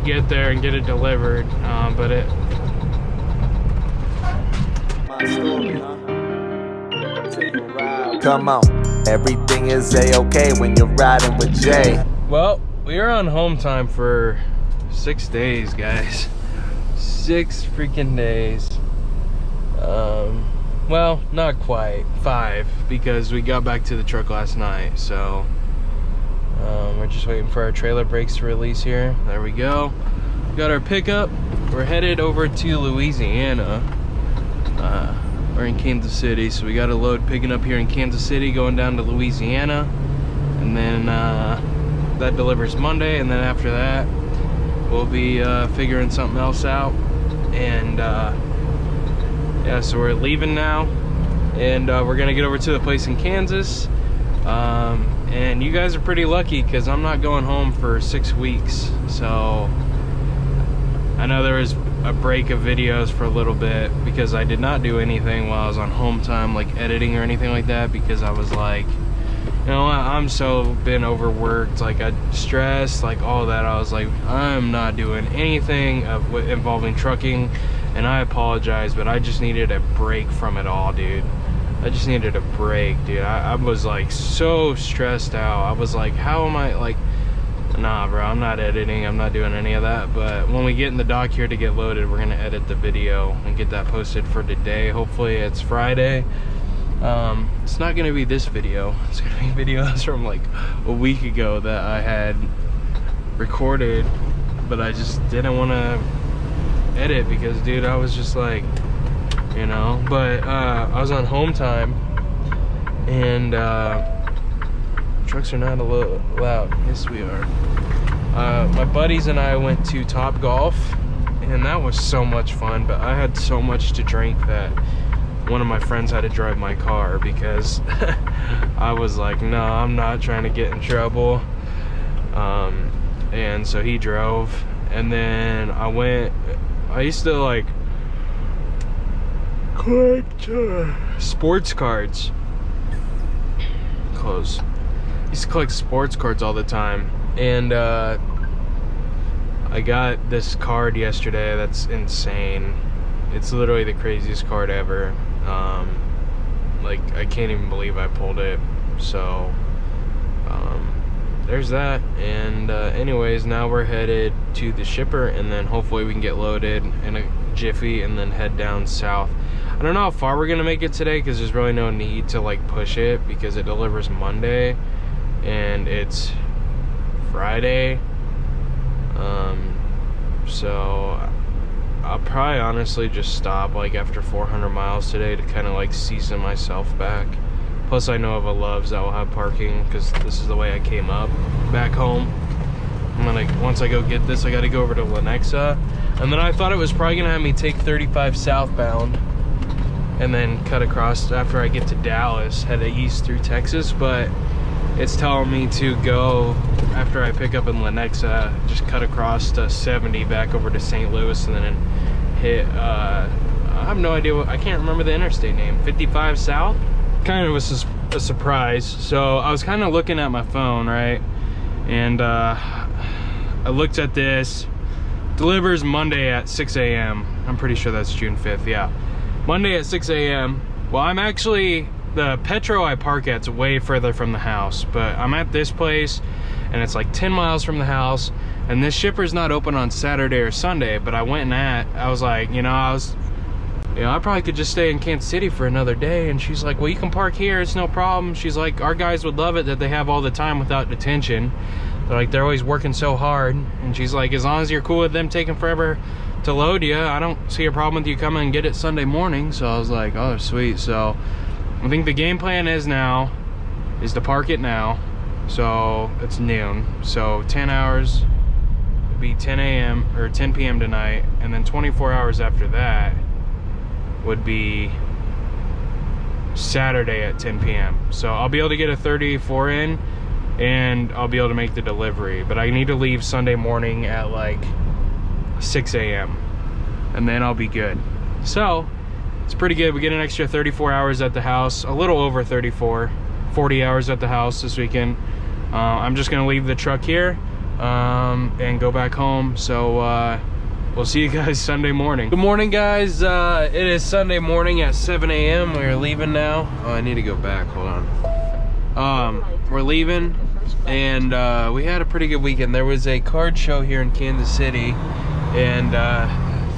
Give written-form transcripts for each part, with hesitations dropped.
get there and get it delivered, but it... My story, huh? Take a ride. Come on, everything is a-okay when you're riding with Jay. Well, we are on home time for 6 days, guys. 6 freaking days. Well, not quite 5, because we got back to the truck last night, so we're just waiting for our trailer brakes to release here. There we go. Got our pickup. We're headed over to Louisiana. We're in Kansas City, so we got a load picking up here in Kansas City, going down to Louisiana, and then that delivers Monday, and then after that we'll be figuring something else out. And yeah, so we're leaving now, and we're gonna get over to the place in Kansas. And you guys are pretty lucky because I'm not going home for 6 weeks. So I know there was a break of videos for a little bit because I did not do anything while I was on home time, like editing or anything like that, because I was like, you know, I'm so been overworked, like I stressed, like all that. I was like, I'm not doing anything involving trucking, and I apologize, but I just needed a break from it all, dude. I just needed a break, dude. I was like so stressed out. I was like, how am I, like, nah, bro, I'm not editing, I'm not doing any of that. But when we get in the dock here to get loaded, we're gonna edit the video and get that posted for today. Hopefully it's Friday. It's not gonna be this video. It's gonna be videos from like a week ago that I had recorded, but I just didn't want to edit because, dude, I was just like, you know. But I was on home time, and trucks are not a little loud. Yes, we are. My buddies and I went to Top Golf, and that was so much fun, but I had so much to drink that one of my friends had to drive my car because I was like, no, I'm not trying to get in trouble. And so he drove, and then I used to like collect sports cards. Close. I used to collect sports cards all the time, and I got this card yesterday that's insane. It's literally the craziest card ever. Like, I can't even believe I pulled it. So there's that. And anyways, now we're headed to the shipper, and then hopefully we can get loaded in a jiffy and then head down south. I don't know how far we're gonna make it today because there's really no need to like push it because it delivers Monday and it's Friday. So I'll probably honestly just stop like after 400 miles today to kind of like season myself back. Plus I know of a Love's that will have parking because this is the way I came up back home. I'm gonna, once I go get this, I gotta go over to Lenexa, and then I thought it was probably gonna have me take 35 southbound and then cut across after I get to Dallas, head east through Texas, but it's telling me to go after I pick up in Lenexa, just cut across to 70 back over to St. Louis, and then hit, I have no idea what, I can't remember the interstate name, 55 South? Kind of was a surprise. So I was kind of looking at my phone, right? And I looked at this, delivers Monday at 6 a.m. I'm pretty sure that's June 5th, yeah. Monday at 6 a.m. Well, I'm actually, the Petro I park at's way further from the house, but I'm at this place and it's like 10 miles from the house, and this shipper's not open on Saturday or Sunday, but I went and I was like, I probably could just stay in Kansas City for another day. And she's like, well, you can park here, it's no problem. She's like, our guys would love it that they have all the time without detention. They're like, they're always working so hard. And she's like, as long as you're cool with them taking forever to load you, I don't see a problem with you coming and get it Sunday morning. So I was like, oh, sweet. So I think the game plan is to park it now. So it's noon. So 10 hours would be 10 a.m. or 10 p.m. tonight. And then 24 hours after that would be Saturday at 10 p.m. So I'll be able to get a 34 in, and I'll be able to make the delivery. But I need to leave Sunday morning at like 6 a.m. and then I'll be good. So it's pretty good. We get an extra 34 hours at the house, a little over 34, 40 hours at the house this weekend. I'm just gonna leave the truck here, and go back home. So we'll see you guys Sunday morning. Good morning, guys. It is Sunday morning at 7 a.m. We're leaving now. Oh, I need to go back. Hold on. We're leaving, and we had a pretty good weekend. There was a card show here in Kansas City, and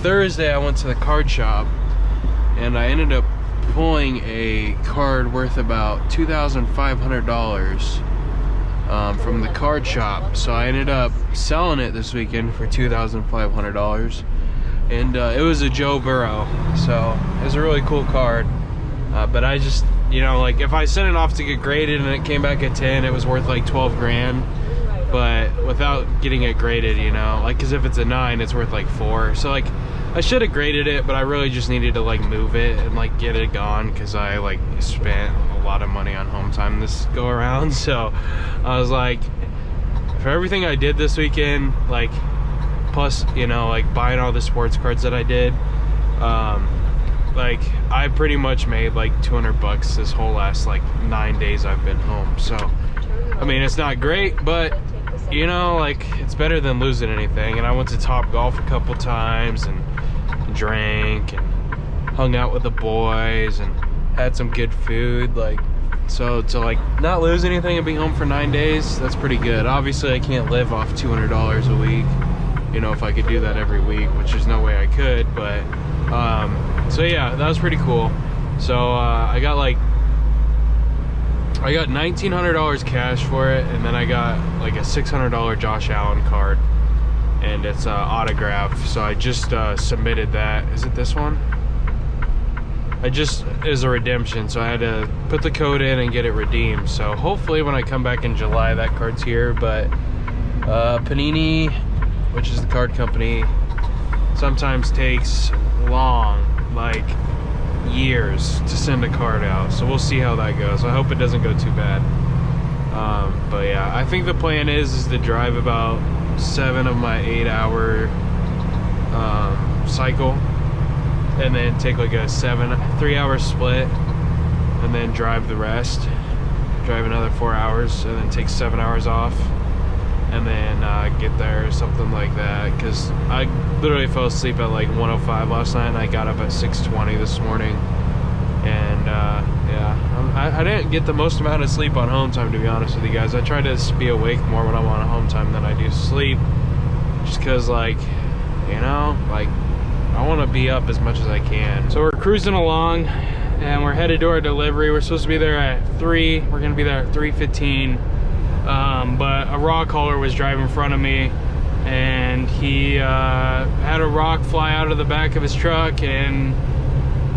Thursday I went to the card shop, and I ended up pulling a card worth about $2,500 from the card shop. So I ended up selling it this weekend for $2,500, and it was a Joe Burrow, so it was a really cool card. But I just, you know, like if I sent it off to get graded and it came back at 10, it was worth like 12 grand. But without getting it graded, you know, like, because if it's a 9, it's worth like 4. So like I should have graded it, but I really just needed to like move it and like get it gone, because I like spent a lot of money on home time this go around. So I was like, for everything I did this weekend, like plus, you know, like buying all the sports cards that I did, like I pretty much made like 200 bucks this whole last like 9 days I've been home. So I mean, it's not great, but you know, like it's better than losing anything. And I went to Top Golf a couple times and drank and hung out with the boys and had some good food. Like, so to like not lose anything and be home for 9 days, that's pretty good. Obviously I can't live off $200 a week, you know, if I could do that every week, which there's no way I could. But so yeah, that was pretty cool. So I got $1,900 cash for it, and then I got like a $600 Josh Allen card, and it's autographed. So I just submitted that. Is it this one? It is a redemption, so I had to put the code in and get it redeemed. So hopefully when I come back in July, that card's here. But Panini, which is the card company, sometimes takes long, like years, to send a card out. So we'll see how that goes. I hope it doesn't go too bad. But yeah, I think the plan is to drive about 7 of my 8-hour cycle, and then take like a 3-hour split, and then drive the rest, drive another 4 hours, and then take 7 hours off, and then get there or something like that. Because I literally fell asleep at like 1:05 last night, and I got up at 6:20 this morning. And yeah, I didn't get the most amount of sleep on home time, to be honest with you guys. I try to be awake more when I'm on home time than I do sleep, just because, like, you know, like I want to be up as much as I can. So we're cruising along, and we're headed to our delivery. We're supposed to be there at 3. We're gonna be there at 3:15. But a rock hauler was driving in front of me, and he had a rock fly out of the back of his truck, and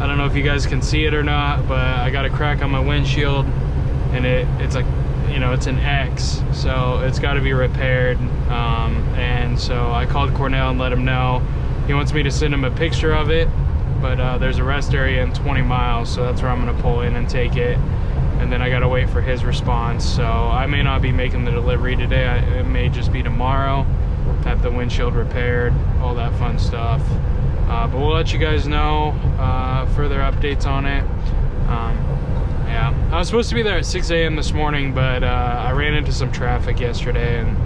I don't know if you guys can see it or not, but I got a crack on my windshield, and it's like, you know, it's an X, so it's got to be repaired. And so I called Cornell and let him know. He wants me to send him a picture of it, but there's a rest area in 20 miles, so that's where I'm gonna pull in and take it. And then I gotta wait for his response. So I may not be making the delivery today. It may just be tomorrow. Have the windshield repaired, all that fun stuff. But we'll let you guys know further updates on it. Yeah, I was supposed to be there at 6 a.m. this morning, but I ran into some traffic yesterday, and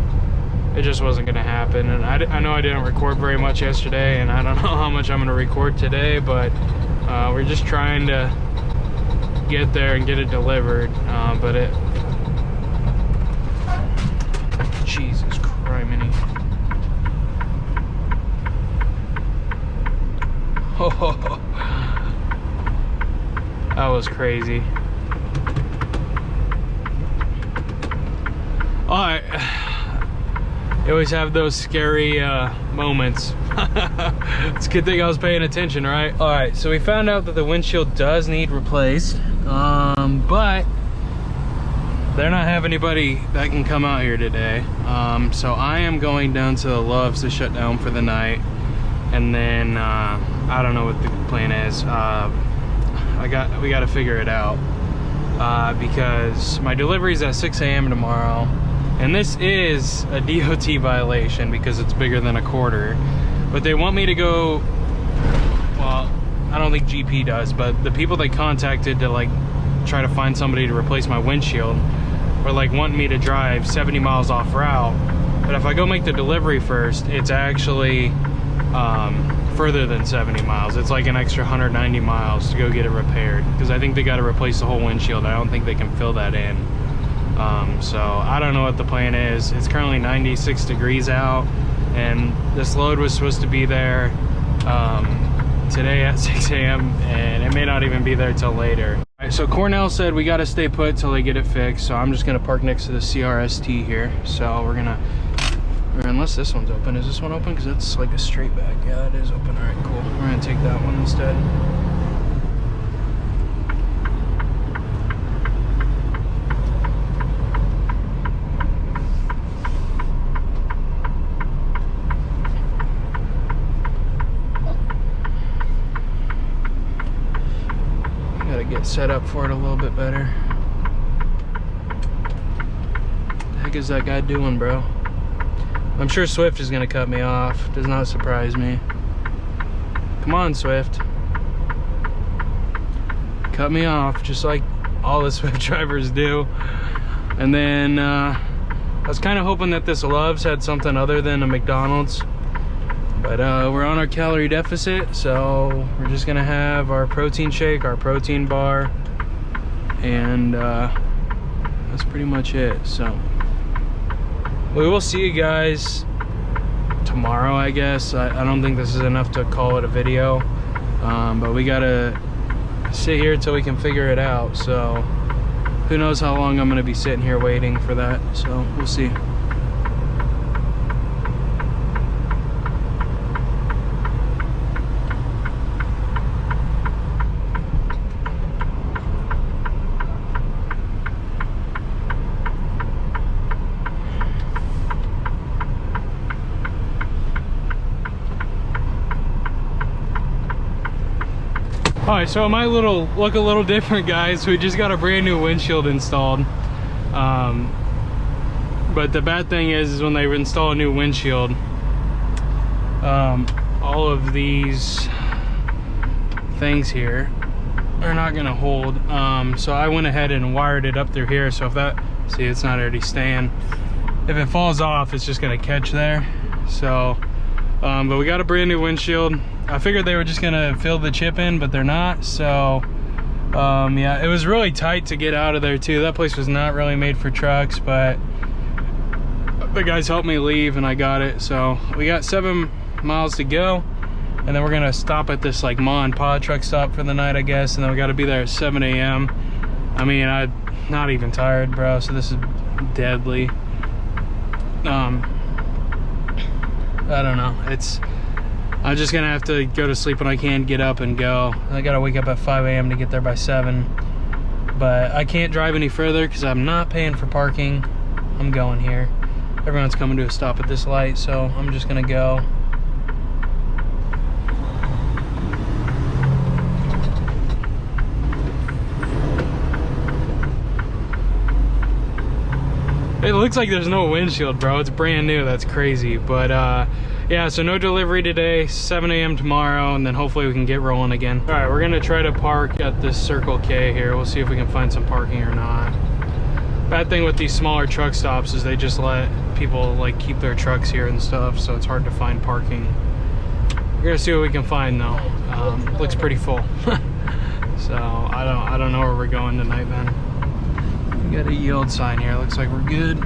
it just wasn't gonna happen. And I know I didn't record very much yesterday, and I don't know how much I'm gonna record today, but we're just trying to get there and get it delivered. But it, Jesus criminy. Oh, that was crazy. Alright, you always have those scary moments. It's a good thing I was paying attention, right? Alright, so we found out that the windshield does need replaced, but they're not having anybody that can come out here today. So I am going down to the Loves to shut down for the night, and then I don't know what the plan is. We got to figure it out, because my delivery is at 6 a.m. tomorrow, and this is a DOT violation because it's bigger than a quarter. But they want me to go, well, I don't think GP does, but the people they contacted to like try to find somebody to replace my windshield were like wanting me to drive 70 miles off route But if I go make the delivery first, it's actually further than 70 miles. It's like an extra 190 miles to go get it repaired, because I think they got to replace the whole windshield. I don't think they can fill that in. So I don't know what the plan is. It's currently 96 degrees out, and this load was supposed to be there today at 6 a.m. and it may not even be there till later. All right, so Cornell said we got to stay put till they get it fixed, so I'm just gonna park next to the CRST here. So we're gonna, or unless this one's open. Is this one open? Because that's like a straight back. Yeah, that is open. All right, cool. We're gonna take that one instead. Gotta get set up for it a little bit better. What the heck is that guy doing, bro? I'm sure Swift is gonna cut me off. Does not surprise me. Come on, Swift. Cut me off, just like all the Swift drivers do. And then I was kind of hoping that this Love's had something other than a McDonald's. But we're on our calorie deficit, so we're just gonna have our protein shake, our protein bar, and that's pretty much it. So we will see you guys tomorrow, I guess. I don't think this is enough to call it a video, but we gotta sit here till we can figure it out. So who knows how long I'm gonna be sitting here waiting for that, so we'll see. Alright, so it might look a little different, guys. We just got a brand new windshield installed. But the bad thing is when they install a new windshield, all of these things here are not gonna hold. So I went ahead and wired it up through here. So if that, see, it's not already staying. If it falls off, it's just gonna catch there. So, but we got a brand new windshield. I figured they were just gonna fill the chip in, but they're not. So yeah, it was really tight to get out of there too. That place was not really made for trucks, but the guys helped me leave and I got it. So we got 7 miles to go, and then we're gonna stop at this like Ma and Pa truck stop for the night, I guess, and then we got to be there at 7 a.m. I mean, I'm not even tired, bro, so this is deadly. I don't know, I'm just gonna have to go to sleep when I can, get up and go. I gotta wake up at 5 a.m. to get there by 7. But I can't drive any further because I'm not paying for parking. I'm going here. Everyone's coming to a stop at this light, so I'm just gonna go. It looks like there's no windshield, bro. It's brand new. That's crazy. But yeah, so no delivery today, 7 a.m. tomorrow, and then hopefully we can get rolling again. All right, we're gonna try to park at this Circle K here. We'll see if we can find some parking or not. Bad thing with these smaller truck stops is they just let people like keep their trucks here and stuff, so it's hard to find parking. We're gonna see what we can find though. Looks pretty full. So I don't know where we're going tonight, man. We got a yield sign here. Looks like we're good.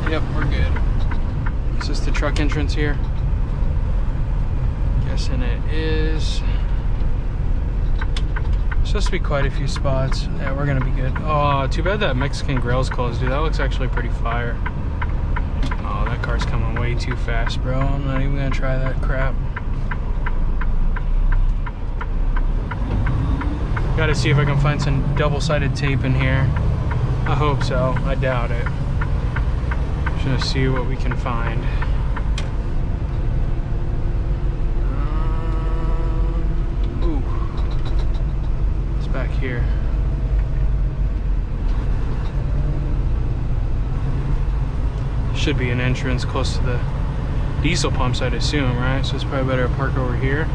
Yep, we're good. Is this the truck entrance here? Guessing it is. Supposed to be quite a few spots. Yeah, we're gonna be good. Oh, too bad that Mexican grill's closed, dude. That looks actually pretty fire. Oh, that car's coming way too fast, bro. I'm not even gonna try that crap. Gotta see if I can find some double-sided tape in here. I hope so. I doubt it. Just gonna see what we can find. Ooh. It's back here. Should be an entrance close to the diesel pumps, I'd assume, right? So it's probably better to park over here.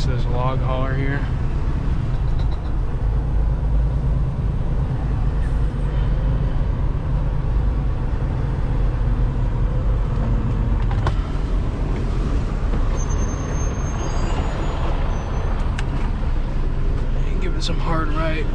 next to this log hauler here. Give it some hard right.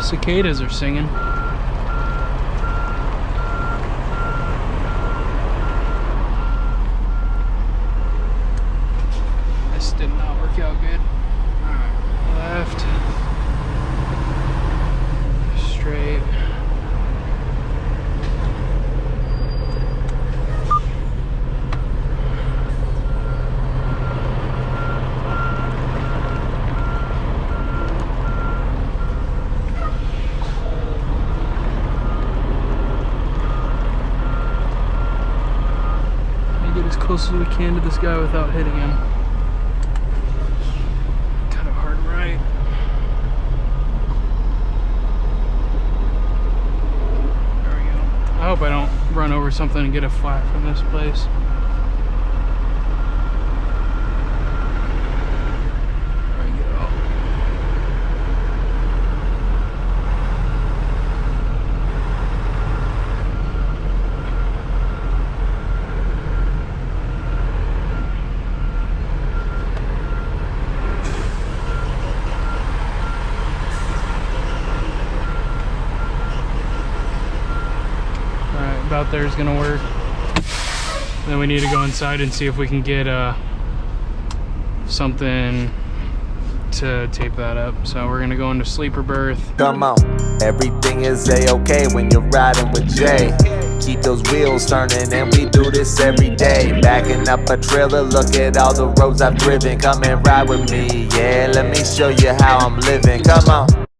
Cicadas are singing. This did not work out good. Alright, left. Straight. As close as we can to this guy without hitting him. Kind of hard right. There we go. I hope I don't run over something and get a flat from this place. There we go. About there is gonna work. Then we need to go inside and see if we can get something to tape that up. So we're gonna go into sleeper berth. Come on, everything is a-okay when you're riding with Jay. Keep those wheels turning and we do this every day. Backing up a trailer, look at all the roads I've driven. Come and ride with me, yeah, let me show you how I'm living. Come on.